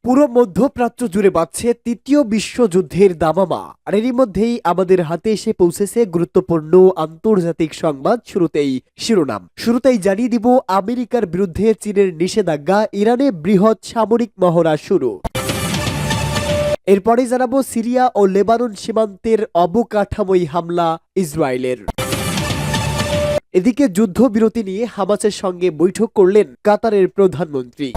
পুরো মধ্যপ্রাচ্য জুড়ে বাজছে তৃতীয় বিশ্বযুদ্ধের দামামা। আর এরই মধ্যেই আমাদের হাতে এসে পৌঁছেছে গুরুত্বপূর্ণ আন্তর্জাতিক সংবাদ। শুরুতেই জানিয়ে দিব আমেরিকার বিরুদ্ধে চীনের নিষেধাজ্ঞা, ইরানে বৃহৎ সামরিক মহড়া শুরু। এরপরে জানাবো সিরিয়া ও লেবানন সীমান্তের অবকাঠামোয় হামলা ইসরায়েলের। এদিকে যুদ্ধবিরতি নিয়ে হামাসের সঙ্গে বৈঠক করলেন কাতারের প্রধানমন্ত্রী।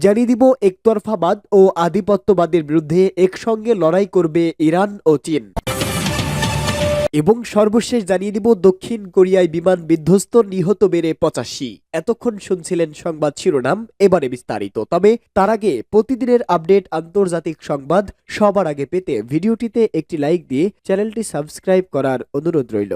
জানিয়ে দিব একতরফাবাদ ও আধিপত্যবাদের বিরুদ্ধে একসঙ্গে লড়াই করবে ইরান ও চীন। এবং সর্বশেষ জানিয়ে দিব দক্ষিণ কোরিয়ায় বিমান বিধ্বস্ত, নিহত বেড়ে 85। এতক্ষণ শুনছিলেন সংবাদ শিরোনাম, এবারে বিস্তারিত। তবে তার আগে প্রতিদিনের আপডেট আন্তর্জাতিক সংবাদ সবার আগে পেতে ভিডিওটিতে একটি লাইক দিয়ে চ্যানেলটি সাবস্ক্রাইব করার অনুরোধ রইল।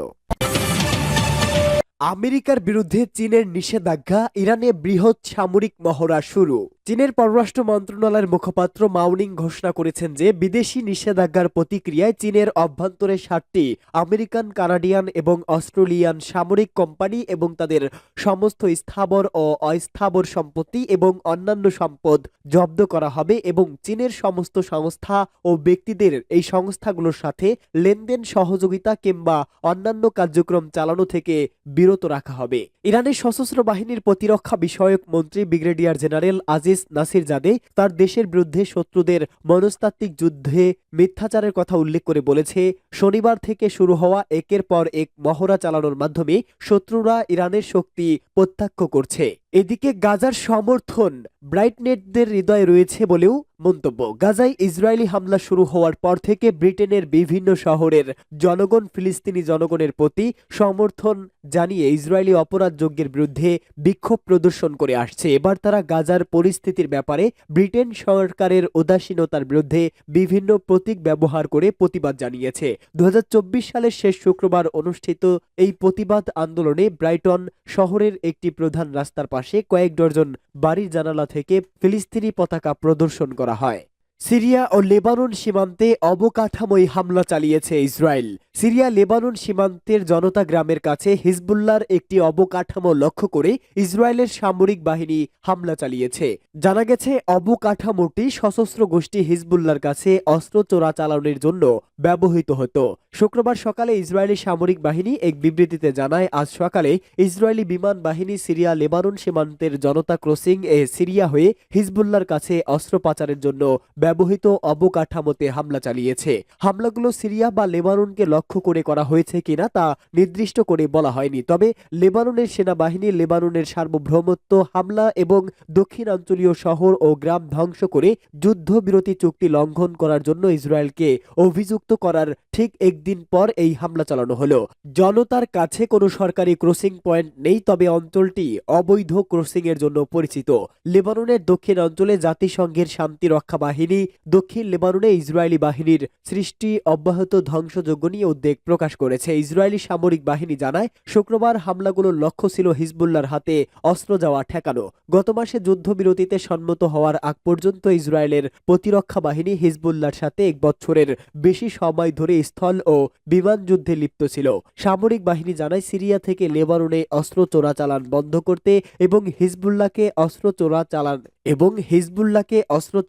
আমেরিকার বিরুদ্ধে চীনের নিষেধাজ্ঞা, ইরানে বৃহৎ সামরিক মহড়া শুরু। চীনের পররাষ্ট্র মন্ত্রণালয়ের মুখপাত্র মাওনিং ঘোষণা করেছেন যে বিদেশি নিষেধাজ্ঞার প্রতিক্রিয়ায় চীনের অভ্যন্তরে 7টি আমেরিকান, কানাডিয়ান এবং অস্ট্রেলিয়ান সামরিক কোম্পানি এবং তাদের সমস্ত স্থাবর ও অস্থাবর সম্পত্তি এবং অন্যান্য সম্পদ জব্দ করা হবে এবং চীনের সমস্ত সংস্থা ও ব্যক্তিদের এই সংস্থাগুলোর সাথে লেনদেন, সহযোগিতা কিংবা অন্যান্য কার্যক্রম চালানো থেকে বিরত রাখা হবে। ইরানের সশস্ত্র বাহিনীর প্রতিরক্ষা বিষয়ক মন্ত্রী ব্রিগেডিয়ার জেনারেল আজিজ নাসিরজাদে তার দেশের বিরুদ্ধে শত্রুদের মনস্তাত্ত্বিক যুদ্ধে মিথ্যাচারের কথা উল্লেখ করে বলেছে, শনিবার থেকে শুরু হওয়া একের পর এক মহড়া চালানোর মাধ্যমে শত্রুরা ইরানের শক্তি প্রত্যক্ষ করছে। এদিকে গাজার সমর্থন ব্রাইটনেটদের হৃদয়ে রয়েছে বলেও মন্তব্য। গাজায় ইসরায়েলি হামলা শুরু হওয়ার পর থেকে ব্রিটেনের বিভিন্ন শহরের জনগণ ফিলিস্তিনি জনগণের প্রতি সমর্থন জানিয়ে ইসরায়েলি অপরাধযজ্ঞের বিরুদ্ধে বিক্ষোভ প্রদর্শন করে আসছে। এবার তারা গাজার পরিস্থিতির ব্যাপারে ব্রিটেন সরকারের উদাসীনতার বিরুদ্ধে বিভিন্ন প্রতীক ব্যবহার করে প্রতিবাদ জানিয়েছে। 2024 সালের শেষ শুক্রবার অনুষ্ঠিত এই প্রতিবাদ আন্দোলনে ব্রাইটন শহরের একটি প্রধান রাস্তার পাশে কয়েক ডজন বাড়ির জানালা থেকে ফিলিস্তিনি পতাকা প্রদর্শন করা হয়। সিরিয়া ও লেবানন সীমান্তে অবকাঠামোয় হামলা চালিয়েছে ইসরায়েল। সিরিয়া লেবানন সীমান্তের জনতা গ্রামের কাছে হিজবুল্লাহর একটি অবকাঠামো লক্ষ্য করে ইসরায়েলের সামরিক বাহিনী হামলা চালিয়েছে। জানা গেছে অবকাঠামোটি সশস্ত্র গোষ্ঠী হিজবুল্লাহর কাছে অস্ত্র চোরাচালানের জন্য ব্যবহৃত হতো। শুক্রবার সকালে ইসরায়েলি সামরিক বাহিনী এক বিবৃতিতে জানায়, আজ সকালে ইসরায়েলি বিমান বাহিনী সিরিয়া লেবানন সীমান্তের জনতা ক্রসিং এ সিরিয়া হয়ে হিজবুল্লাহর কাছে অস্ত্র পাচারের জন্য ব্যবহৃত অবকাঠামোতে হামলা চালিয়েছে। হামলাগুলো সিরিয়া বা লেবাননকে লক্ষ্য করে করা হয়েছে কিনা তা নির্দিষ্ট করে বলা হয়নি। তবে লেবাননের সেনাবাহিনী লেবাননের সার্বভৌমত্ব হামলা এবং দক্ষিণাঞ্চলীয় শহর ও গ্রাম ধ্বংস করে যুদ্ধবিরতি চুক্তি লঙ্ঘন করার জন্য ইসরায়েলকে অভিযুক্ত করার ঠিক একদিন পর এই হামলা চালানো হলো। জনতার কাছে কোনো সরকারি ক্রসিং পয়েন্ট নেই, তবে অঞ্চলটি অবৈধ ক্রসিং এর জন্য পরিচিত। লেবাননের দক্ষিণ অঞ্চলে জাতিসংঘের শান্তি রক্ষা বাহিনী দক্ষিণ লেবাননে ইসরায়েলি বাহিনীর সৃষ্টি অব্যাহত ধ্বংসযজ্ঞ নিয়ে উদ্বেগ প্রকাশ করেছে। ইসরায়েলি সামরিক বাহিনী জানায়, শুক্রবার হামলাগুলোর লক্ষ্য ছিল হিজবুল্লাহর হাতে অস্ত্র যাওয়া ঠেকানো। গত মাসে যুদ্ধবিরতিতে সম্মত হওয়ার আগ পর্যন্ত ইসরায়েলের প্রতিরক্ষা বাহিনী হিজবুল্লাহর সাথে 1 বছরের বেশি সময় ধরে স্থল ও বিমান যুদ্ধে লিপ্ত ছিল। সামরিক বাহিনী জানায়, সিরিয়া থেকে লেবাননে অস্ত্র চোরাচালান বন্ধ করতে এবং হিজবুল্লাহকে অস্ত্র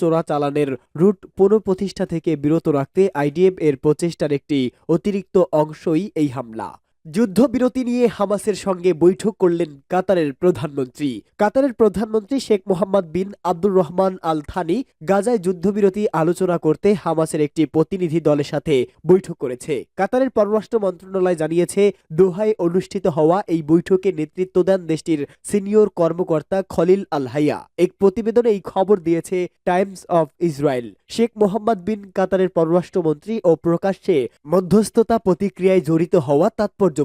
চোরাচালানের রুট পুনঃপ্রতিষ্ঠা থেকে বিরত রাখতে আইডিএফ এর প্রচেষ্টার একটি অতিরিক্ত অংশই এই হামলা। যুদ্ধবিরতি নিয়ে হামাসের সঙ্গে বৈঠক করলেন কাতারের প্রধানমন্ত্রী। কাতারের প্রধানমন্ত্রী শেখ মোহাম্মদ বিন আব্দুর রহমান আল থানি গাজায় যুদ্ধবিরতি আলোচনা করতে হামাসের একটি প্রতিনিধি দলের সাথে বৈঠক করেছে। কাতারের পররাষ্ট্র মন্ত্রণালয় জানিয়েছে, দোহায় অনুষ্ঠিত হওয়া এই বৈঠকে নেতৃত্ব দেন দেশটির সিনিয়র কর্মকর্তা খলিল আল হাইয়া। এক প্রতিবেদনে এই খবর দিয়েছে Times of Israel. Sheikh Mohammed bin কাতারের পররাষ্ট্রমন্ত্রী ও প্রকাশ্যে মধ্যস্থতা প্রতিক্রিয়ায় জড়িত হওয়া তাৎপর্য।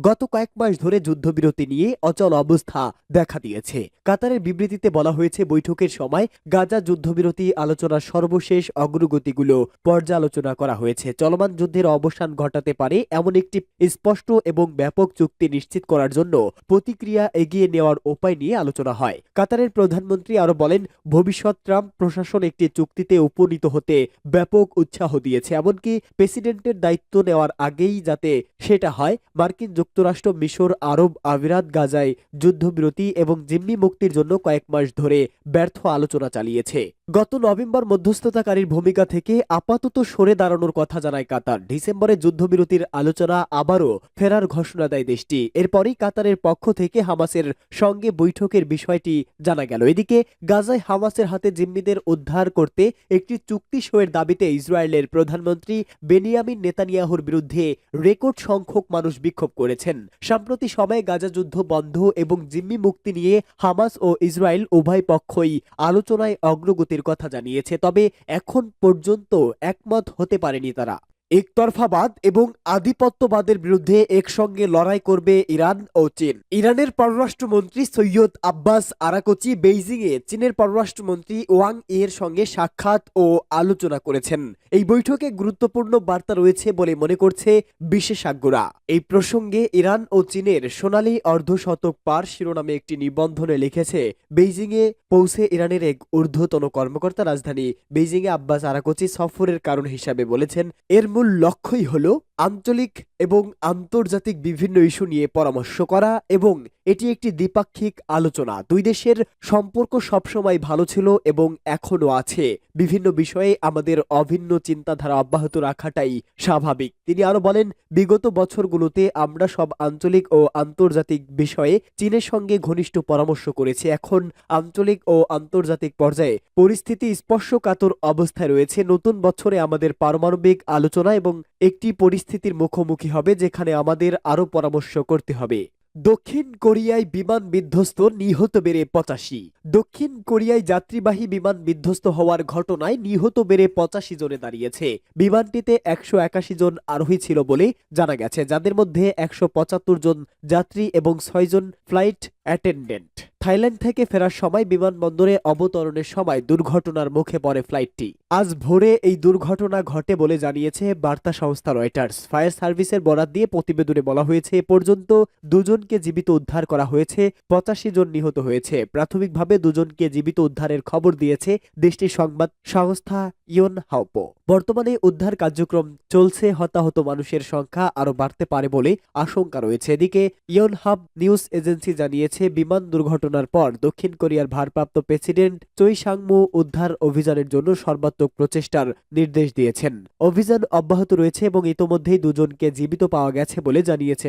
গত কয়েক মাস ধরে যুদ্ধবিরতি নিয়ে অচল অবস্থা দেখা দিয়েছে। কাতারের বিবৃতিতে বলা হয়েছে, বৈঠকের সময় গাজা যুদ্ধবিরতি আলোচনার সর্বশেষ অগ্রগতিগুলো পর্যালোচনা করা হয়েছে। চলমান যুদ্ধের অবসান ঘটাতে পারে এমন একটি স্পষ্ট এবং ব্যাপক চুক্তি নিশ্চিত করার জন্য প্রতিক্রিয়া এগিয়ে নেওয়ার উপায় নিয়ে আলোচনা হয়। কাতারের প্রধানমন্ত্রী আরো বলেন, ভবিষ্যৎ ট্রাম্প প্রশাসন একটি চুক্তিতে উপনীত হতে ব্যাপক উৎসাহ দিয়েছে, এমনকি প্রেসিডেন্টের দায়িত্ব নেওয়ার আগেই যাতে সেটা হয় মার্কিন যুক্তরাষ্ট্র, মিশর, আরব আমিরাত গাজায় যুদ্ধবিরতি এবং জিম্মি মুক্তির জন্য কয়েক মাস ধরে ব্যর্থ আলোচনা চালিয়েছে। গত নভেম্বর মধ্যস্থতাকারীর ভূমিকা থেকে আপাতত সরে দাঁড়ানোর কথা জানায় কাতার। ডিসেম্বরে যুদ্ধবিরতির আলোচনা আবারও ফেরার ঘোষণা দেয় দেশটি। এরপরই কাতারের পক্ষ থেকে হামাসের সঙ্গে বৈঠকের বিষয়টি জানা গেল। এদিকে গাজায় হামাসের হাতে জিম্মিদের উদ্ধার করতে একটি চুক্তি সইয়ের দাবিতে ইসরায়েলের প্রধানমন্ত্রী বেনিয়ামিন নেতানিয়াহুর বিরুদ্ধে রেকর্ড সংখ্যক মানুষ বিক্ষোভ করেছেন। সাম্প্রতি সময়ে গাজা যুদ্ধ বন্ধ এবং জিম্মি মুক্তি নিয়ে হামাস ও ইসরায়েল উভয় পক্ষই আলোচনায় অগ্রগতির কথা জানিয়েছে, তবে এখন পর্যন্ত একমত হতে পারেনি তারা। একতরফাবাদ এবং আধিপত্যবাদের বিরুদ্ধে একসঙ্গে লড়াই করবে ইরান ও চীন। ইরানের পররাষ্ট্রমন্ত্রী সৈয়দ আব্বাস আরাকচি বেইজিংয়ে চীনের পররাষ্ট্রমন্ত্রী ওয়াং ইয়ের সঙ্গে সাক্ষাৎ ও আলোচনা করেছেন। এই বৈঠকে গুরুত্বপূর্ণ বার্তা রয়েছে বলে মনে করছে বিশেষজ্ঞরা। এই প্রসঙ্গে ইরান ও চীনের সোনালী অর্ধশতক পার শিরোনামে একটি নিবন্ধনে লিখেছে বেইজিংয়ে পৌঁছে ইরানের এক ঊর্ধ্বতন কর্মকর্তা। রাজধানী বেইজিংয়ে আব্বাস আরাকচি সফরের কারণ হিসাবে বলেছেন, এর মূল লক্ষ্যই হল আঞ্চলিক এবং আন্তর্জাতিক বিভিন্ন ইস্যু নিয়ে পরামর্শ করা এবং এটি একটি দ্বিপাক্ষিক আলোচনা। দুই দেশের সম্পর্ক সবসময় ভালো ছিল এবং এখনো আছে। বিভিন্ন বিষয়ে আমাদের অভিন্ন চিন্তাধারা অব্যাহত রাখাটাই স্বাভাবিক। তিনি আরো বলেন, বিগত বছরগুলোতে আমরা সব আঞ্চলিক ও আন্তর্জাতিক বিষয়ে চীনের সঙ্গে ঘনিষ্ঠ পরামর্শ করেছি। এখন আঞ্চলিক ও আন্তর্জাতিক পর্যায়ে পরিস্থিতি স্পর্শকাতর অবস্থায় রয়েছে। নতুন বছরে আমাদের পারমাণবিক আলোচনা এবং একটি পরিস্থিতির মুখোমুখি হবে যেখানে আমাদের আরও পরামর্শ করতে হবে। দক্ষিণ কোরিয়ায় বিমান বিধ্বস্ত, নিহত বেড়ে 85। দক্ষিণ কোরিয়ায় যাত্রীবাহী বিমান বিধ্বস্ত হওয়ার ঘটনায় নিহত বেড়ে 85 জনে দাঁড়িয়েছে। বিমানটিতে 181 জন আরোহী ছিল বলে জানা গেছে, যাদের মধ্যে 175 জন যাত্রী এবং 6 জন ফ্লাইট অ্যাটেন্ডেন্ট। থাইল্যান্ড থেকে ফেরার সময় বিমানবন্দরে অবতরণের সময় দুর্ঘটনার মুখে পড়ে ফ্লাইটটি। আজ ভোরে এই দুর্ঘটনা ঘটে বলে জানিয়েছে বার্তা সংস্থা রয়টার্স। ফায়ার সার্ভিসের বরাত দিয়ে প্রতিবেদনে বলা হয়েছে, এ পর্যন্ত দুজনকে জীবিত উদ্ধার করা হয়েছে, 85 জন নিহত হয়েছে। প্রাথমিকভাবে দুজনকে জীবিত উদ্ধারের খবর দিয়েছে দেশটির সংবাদ সংস্থা ইয়োনহাপো। বর্তমানে উদ্ধার কার্যক্রম চলছে। হতাহত মানুষের সংখ্যা আরও বাড়তে পারে বলে আশঙ্কা রয়েছে। এদিকে ইয়োনহাপ নিউজ এজেন্সি জানিয়েছে, বিমান দুর্ঘটনার পর দক্ষিণ কোরিয়ার ভারপ্রাপ্ত প্রেসিডেন্ট চৈ সাংমু উদ্ধার অভিযানের জন্য সর্বাত্মক প্রচেষ্টার নির্দেশ দিয়েছেন। অভিযান অব্যাহত রয়েছে এবং ইতোমধ্যেই দুজনকে জীবিত পাওয়া গেছে বলে জানিয়েছে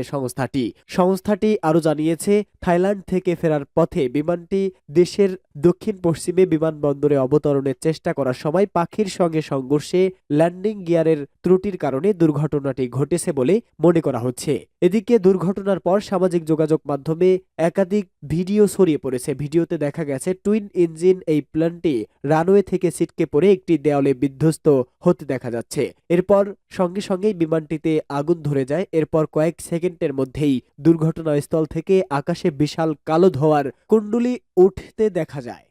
সংস্থাটি আরও জানিয়েছে, থাইল্যান্ড থেকে ফেরার পথে বিমানটি দেশের দক্ষিণ পশ্চিমে বিমানবন্দরে অবতরণের চেষ্টা করার সময় পাখির সঙ্গে সংঘর্ষে ল্যান্ডিং গিয়ারের ত্রুটির কারণে দুর্ঘটনাটি ঘটেছে বলে মনে করা হচ্ছে। এদিকে দুর্ঘটনার পর সামাজিক যোগাযোগ মাধ্যমে একাধিক ভিডিও ছড়িয়ে পড়েছে। ভিডিওতে দেখা গেছে টুইন ইঞ্জিন এই প্লেনটি রানওয়ে থেকে ছিটকে পড়ে একটি দেওয়ালে বিধ্বস্ত হতে দেখা যাচ্ছে। এরপর সঙ্গে সঙ্গেই বিমানটিতে আগুন ধরে যায়। এরপর কয়েক সেকেন্ডের মধ্যেই দুর্ঘটনাস্থল থেকে আকাশে বিশাল কালো ধোঁয়ার কুণ্ডলী উঠতে দেখা যায়।